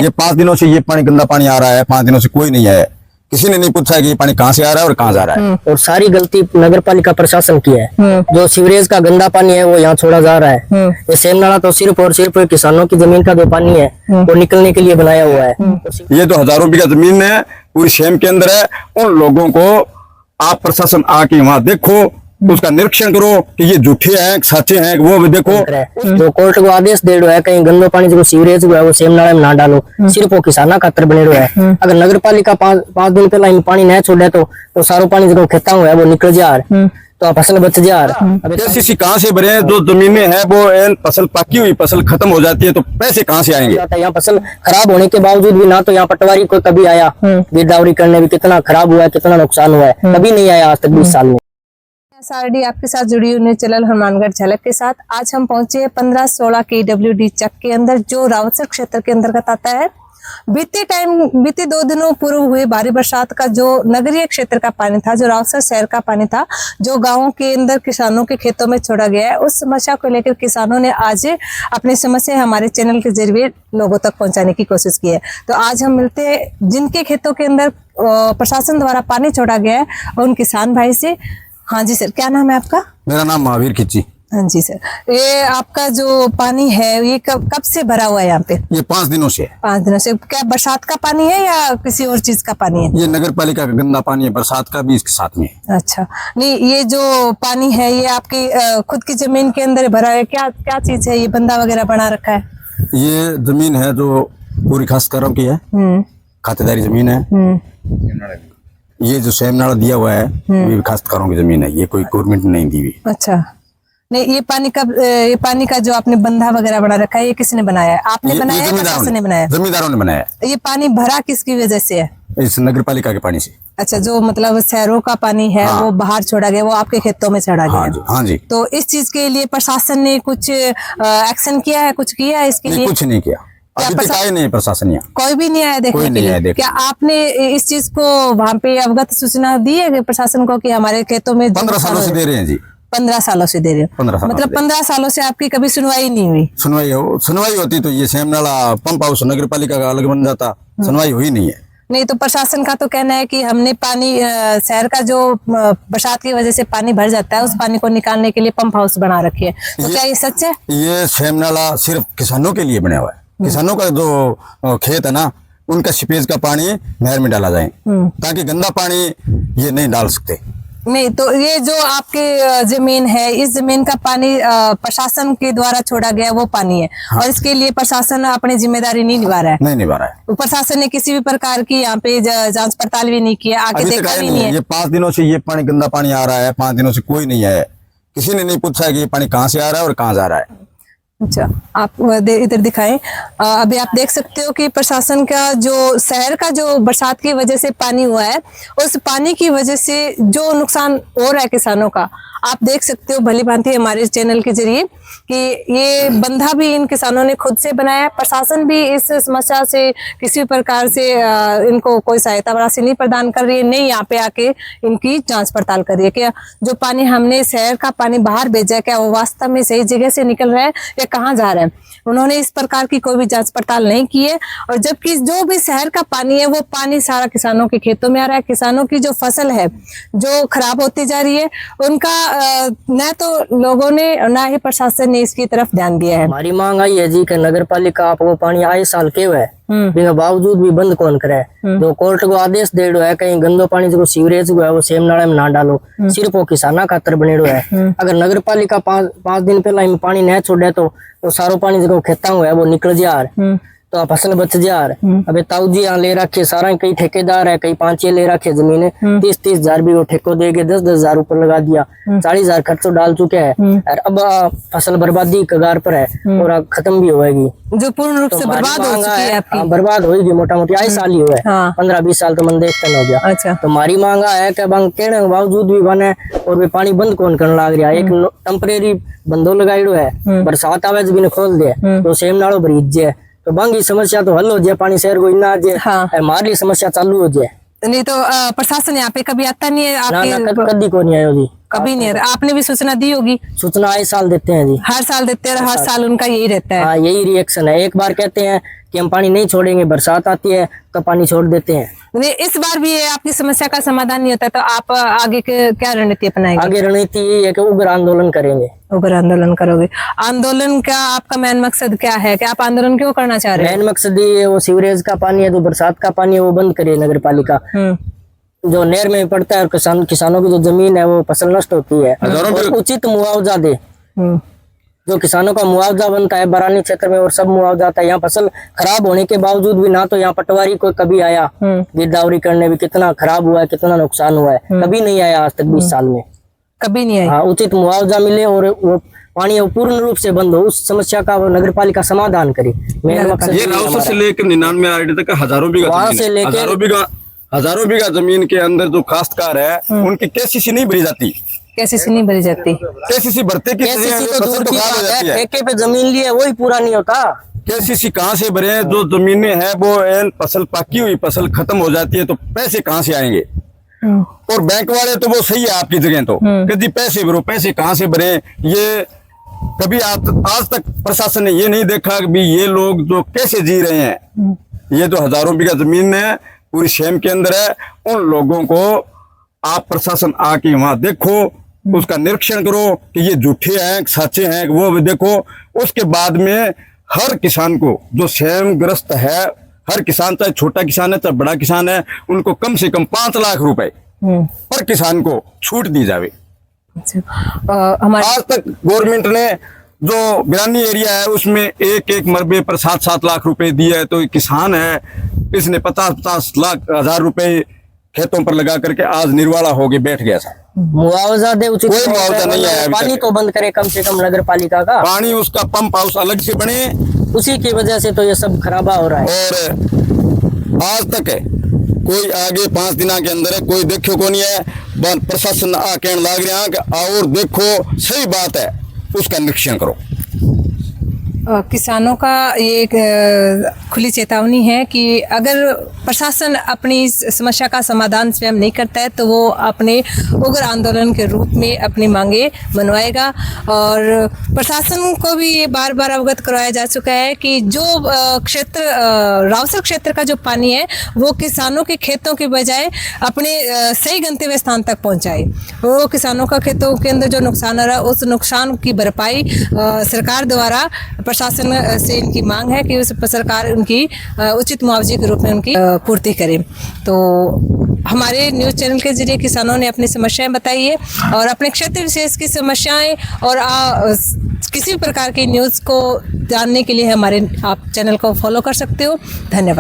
ये 5 दिनों से ये पानी गंदा पानी आ रहा है, 5 दिनों से कोई नहीं है, किसी ने नहीं पूछा कि ये पानी कहाँ से आ रहा है और कहाँ जा रहा है। और सारी गलती नगर पालिका प्रशासन की है। जो सीवरेज का गंदा पानी है वो यहाँ छोड़ा जा रहा है। ये सेम नाला तो सिर्फ और सिर्फ किसानों की जमीन का जो पानी है वो निकलने के लिए बनाया हुआ है। ये तो हजारों बीघा जमीन है, पूरी सेम के अंदर है। उन लोगों को आप प्रशासन आके वहाँ देखो, उसका निरीक्षण करो कि ये झूठे हैं सच्चे हैं, वो भी देखो। जो कोर्ट को आदेश दे रहा है कहीं गंदो पानी जो सीवरेज है वो सेम नाले में ना डालो, सिर्फ वो किसाना खातर बने रहा है। अगर नगर पालिका 5 दिन पहला इन पानी नहीं छोड़े तो सारो पानी जो खेता हुआ है वो निकल जा रहा, तो फसल बच जा रहा। कैसी कहाँ से भरे, जो जमीनें हैं वो फसल पकी हुई फसल खत्म हो जाती है तो पैसे कहाँ से आएंगे। यहाँ फसल खराब होने के बावजूद भी ना तो यहाँ पटवारी को कभी आया, गिरदावरी करने भी कितना खराब हुआ है, कितना नुकसान हुआ है, कभी नहीं आया आज तक 20 साल में। SRD आपके साथ जुड़ी हुई न्यूज चैनल हनुमानगढ़ झलक के साथ आज हम पहुंचे हैं 15-16 KWD चक के अंदर, जो रावतसर क्षेत्र के अंतर्गत आता है। बीते 2 दिनों पूर्व हुए भारी बरसात का जो नगरीय क्षेत्र का पानी था, जो रावतसर शहर का पानी था, जो गांवों के अंदर किसानों के खेतों में छोड़ा गया है, उस समस्या को लेकर किसानों ने आज अपनी समस्या हमारे चैनल के जरिए लोगों तक पहुंचाने की कोशिश की है। तो आज हम मिलते हैं जिनके खेतों के अंदर प्रशासन द्वारा पानी छोड़ा गया है उन किसान भाई से। हाँ जी सर, क्या नाम है आपका? मेरा नाम महावीर खिच्ची। हाँ जी सर, ये आपका जो पानी है ये कब से भरा हुआ है यहाँ पे? ये 5 दिनों से। 5 दिनों से। क्या बरसात का पानी है या किसी और चीज का पानी है? ये नगर पालिका का गंदा पानी है, बरसात का भी इसके साथ में है। अच्छा, नहीं ये जो पानी है ये आपकी खुद की जमीन के अंदर भरा है? क्या क्या चीज है, ये बंदा वगैरह बना रखा है? ये जमीन है जो पूरी खासकरों की है, खातेदारी जमीन है। ये जो सेम नाला दिया हुआ है ये खासकरों की जमीन है, ये कोई गवर्नमेंट ने नहीं दी हुई। अच्छा, नहीं ये पानी का जो आपने बंधा वगैरह बना रखा है ये किसने बनाया है? आपने बनाया है, प्रशासन ने बनाया? जमींदारों ने बनाया है। ये पानी भरा किसकी वजह से है? इस नगर पालिका के पानी से। अच्छा, जो मतलब शहरों का पानी है वो बाहर छोड़ा गया, वो आपके खेतों में छोड़ा गया। हाँ जी, हाँ जी। तो इस चीज के लिए प्रशासन ने कुछ एक्शन किया है, कुछ किया है इसके लिए? कुछ नहीं किया, अभी तक आए नहीं प्रशासन यहाँ, कोई भी नहीं आया देखने के लिए। क्या आपने इस चीज को वहाँ पे अवगत सूचना दी है प्रशासन को कि हमारे खेतों में 15 सालों से दे रहे हैं जी। 15 सालों से दे रहे हो? 15 साल मतलब 15 सालों से आपकी कभी सुनवाई नहीं हुई? सुनवाई होती तो ये सेम नाला पंप हाउस नगर पालिका का अलग बन जाता, सुनवाई हुई नहीं है। नहीं तो प्रशासन का तो कहना है कि हमने पानी शहर का जो बरसात की वजह से पानी भर जाता है उस पानी को निकालने के लिए पंप हाउस बना रखे है, तो क्या ये सच है? ये सेम नाला सिर्फ किसानों के लिए बना हुआ है। किसानों का जो खेत है ना, उनका सीपेज का पानी नहर में डाला जाए, ताकि गंदा पानी ये नहीं डाल सकते। नहीं तो ये जो आपकी जमीन है, इस जमीन का पानी प्रशासन के द्वारा छोड़ा गया वो पानी है। हाँ। और इसके लिए प्रशासन अपनी जिम्मेदारी नहीं निभा रहा है? नहीं निभा रहा है। प्रशासन ने किसी भी प्रकार की यहाँ पे जांच पड़ताल भी नहीं किया, आके देखा भी नहीं है। ये 5 दिनों से ये पानी गंदा पानी आ रहा है, 5 दिनों से कोई नहीं है, किसी ने नहीं पूछा कि ये पानी कहाँ से आ रहा है और कहाँ जा रहा है। अच्छा, आप इधर दिखाएं। अभी आप देख सकते हो कि प्रशासन का जो शहर का जो बरसात की वजह से पानी हुआ है, उस पानी की वजह से जो नुकसान हो रहा है किसानों का, आप देख सकते हो भली भांति हमारे चैनल के जरिए कि ये बंधा भी इन किसानों ने खुद से बनाया है। प्रशासन भी इस समस्या से किसी प्रकार से इनको कोई सहायता राशि नहीं प्रदान कर रही है, नहीं यहाँ पे आके इनकी जांच पड़ताल कर रही है कि जो पानी हमने शहर का पानी बाहर भेजा है क्या वो वास्तव में सही जगह से निकल रहा है या कहाँ जा रहा है। उन्होंने इस प्रकार की कोई भी जांच पड़ताल नहीं की है। और जबकि जो भी शहर का पानी है वो पानी सारा किसानों के खेतों में आ रहा है। किसानों की जो फसल है जो खराब होती जा रही है, उनका न तो लोगों ने न ही प्रशासन ने इसकी तरफ ध्यान दिया है। हमारी मांग आई है जी कि नगर पालिका आपको पानी आए साल के हुआ है, बिना बावजूद भी बंद कौन करे। जो कोर्ट को आदेश दे रहा है कहीं गंदो पानी जो सीवरेज हुआ है वो सेम नाले में ना डालो, सिर्फ वो किसाना खातर बने हुआ है। अगर नगर पालिका 5 दिन पहला पानी नहीं छोड़े तो सारो पानी जो खेता हुआ है वो निकल जा रहा, तो फसल बच जा रहा। अबे ताऊ जी यहाँ ले रखे सारा, कई ठेकेदार है, कई 5-6 ले रखे जमीने, 30-30 हजार भी वो ठेको देके 10-10 हजार ऊपर लगा दिया, 40 हजार खर्चो डाल चुके हैं और अब फसल बर्बादी कगार पर है और खत्म भी होगी, जो पूर्ण रूप से बर्बाद हो चुकी है आपकी। बर्बाद होगी मोटा मोटी आई साल ही हुआ है, 15-20 साल तो मन देखते हो गया। अच्छा, तो हमारी मांगा है कि कहने के बावजूद भी बने और वे पानी बंद कौन करने लग रहा है। एक टेम्परेरी बंदो लगाइडो है, बरसात आवे जब खोल दे तो सेम नालो भरीज जाए तो बांगी समस्या तो हल हो जाए, पानी शहर को इना आ जाए, हमारी समस्या चालू हो जाए। नहीं तो प्रशासन यहाँ पे कभी आता नहीं है ना आपके? कभी को नहीं आयो जी। कभी नहीं आता। आपने भी सूचना दी होगी? सूचना आए साल देते हैं जी। हर साल देते हैं और हर साल उनका यही रहता है। हाँ, यही रिएक्शन है। एक बार कहते हैं कि हम पानी नहीं छोड़ेंगे, बरसात आती है तो पानी छोड़ देते हैं। नहीं, इस बार भी ये आपकी समस्या का समाधान नहीं होता तो आप आगे क्या रणनीति अपनाएंगे? आगे रणनीति यही है कि उग्र आंदोलन करेंगे। उग्र आंदोलन करोगे? आंदोलन का आपका मेन मकसद क्या है कि आप आंदोलन क्यों करना चाह रहे हैं? मेन मकसद ये है, वो सीवरेज का पानी है, जो बरसात का पानी है, वो बंद करे नगर पालिका। जो नहर में पड़ता है और किसानों की जो जमीन है वो फसल नष्ट होती है, और उचित मुआवजा दे। जो किसानों का मुआवजा बनता है बरानी क्षेत्र में और सब मुआवजा आता है। यहाँ फसल खराब होने के बावजूद भी ना तो यहाँ पटवारी कोई कभी आया गिरदावरी करने, भी कितना खराब हुआ है, कितना नुकसान हुआ है, कभी नहीं आया आज तक 20 साल में, कभी नहीं आया। हाँ, उचित मुआवजा मिले और वो पानी पूर्ण रूप से बंद हो, उस समस्या का वो नगर पालिका समाधान करे। मेन मकसद ये राउसर से लेकर 99 आईडी तक हजारों बीघा जमीन के अंदर जो काश्तकार है उनकी केसीसी नहीं भरी जाती। केसीसी नहीं भरी जाती? केसीसी भरते की केसीसी तो दूर की बात है, ठेके पे जमीन ली है वही पूरा नहीं होता। केसीसी कहाँ से भरे? जो जमीनें हैं वो फसल पकी हुई फसल खत्म हो जाती है तो पैसे कहाँ से आएंगे? और बैंक वाले तो वो सही है आपकी जगह, तो कि जी पैसे भरो, पैसे कहाँ से भरे? ये कभी आज तक प्रशासन ने ये नहीं देखा कि ये लोग जो कैसे जी रहे हैं। ये जो हजारों बीघा जमीन है पूरी शेम के अंदर है, उन लोगों को आप प्रशासन आके वहां देखो, उसका निरीक्षण करो कि ये झूठे हैं सच्चे हैं, वो भी देखो। उसके बाद में हर किसान को जो शेम ग्रस्त है, हर किसान चाहे छोटा किसान है चाहे बड़ा किसान है, उनको कम से कम 5 लाख रुपए पर किसान को छूट दी जावे। हमारे आज तक गवर्नमेंट ने जो बिरानी एरिया है उसमें एक मरबे पर 7-7 लाख रुपए दिए है, तो किसान है इसने 50-50 लाख हजार रुपए खेतों पर लगा करके आज निर्वाला होके बैठ गया था। मुआवजा दे उचित, कोई मुआवजा नहीं आया। पानी तो बंद करे कम से कम नगर पालिका का, पानी उसका पंप हाउस अलग से बने, उसी की वजह से तो ये सब खराबा हो रहा है। और आज तक है कोई आगे 5 दिनों के अंदर है कोई देखो को नहीं है। प्रशासन आ कहने लग रहा कि और देखो सही बात है उसका निरीक्षण करो। किसानों का ये एक खुली चेतावनी है कि अगर प्रशासन अपनी इस समस्या का समाधान स्वयं नहीं करता है तो वो अपने उग्र आंदोलन के रूप में अपनी मांगे मनवाएगा। और प्रशासन को भी ये बार बार अवगत करवाया जा चुका है कि जो क्षेत्र राउसर क्षेत्र का जो पानी है वो किसानों के खेतों के बजाय अपने सही गंतव्य स्थान तक पहुंचाए। वो किसानों का खेतों के अंदर जो नुकसान हो रहा है उस नुकसान की भरपाई सरकार द्वारा प्रशासन से इनकी मांग है कि उस सरकार उनकी उचित मुआवजे के रूप में उनकी पूर्ति करे। तो हमारे न्यूज़ चैनल के जरिए किसानों ने अपनी समस्याएं बताई है और अपने क्षेत्र विशेष की समस्याएं और किसी भी प्रकार की न्यूज़ को जानने के लिए हमारे आप चैनल को फॉलो कर सकते हो। धन्यवाद।